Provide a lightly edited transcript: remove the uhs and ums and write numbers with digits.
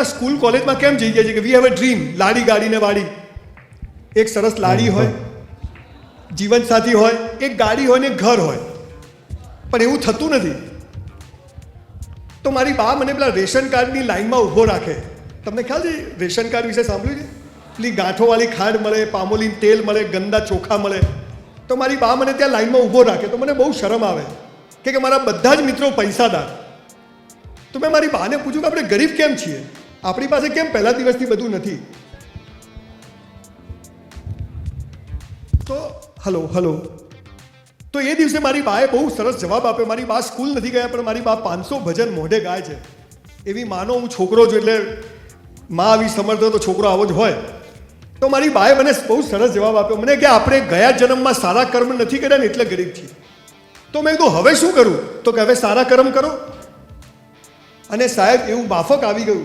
School કોલેજમાં કેમ જઈ ગયા છે કે વી હેવ અ ડ્રીમ, લાડી ગાડીને વાડી, એક સરસ લાડી હોય, જીવનસાથી હોય, એક ગાડી હોય ને એક ઘર હોય, પણ એવું થતું નથી. તો મારી બા મને પેલા રેશન કાર્ડની લાઈનમાં ઊભો રાખે. તમને ખ્યાલ છે રેશન કાર્ડ વિશે સાંભળ્યું છે? પેલી ગાંઠોવાળી ખાંડ મળે, પામોલીન તેલ મળે, ગંદા ચોખા મળે. તો મારી બા મને ત્યાં લાઈનમાં ઊભો રાખે તો મને બહુ શરમ આવે કે મારા બધા જ મિત્રો પૈસાદાર. તો મેં મારી બાને પૂછ્યું કે આપણે ગરીબ કેમ છીએ, આપણી પાસે કેમ પહેલા દિવસથી બધું નથી? તો હલો તો એ દિવસે મારી બાએ બહુ સરસ જવાબ આપ્યો. મારી બા સ્કૂલ નથી ગયા પણ મારી બા 500 ભજન મોઢે ગાય છે. એવી માનો હું છોકરો છું એટલે માં આવી સમર્થ હોય તો છોકરો આવો જ હોય. તો મારી બાએ મને બહુ સરસ જવાબ આપ્યો મને કે આપણે ગયા જન્મમાં સારા કર્મ નથી કર્યા ને એટલે ગરીબ છીએ. તો મેં કીધું હવે શું કરું? તો કે હવે સારા કર્મ કરો. અને સાહેબ એવું માફક આવી ગયું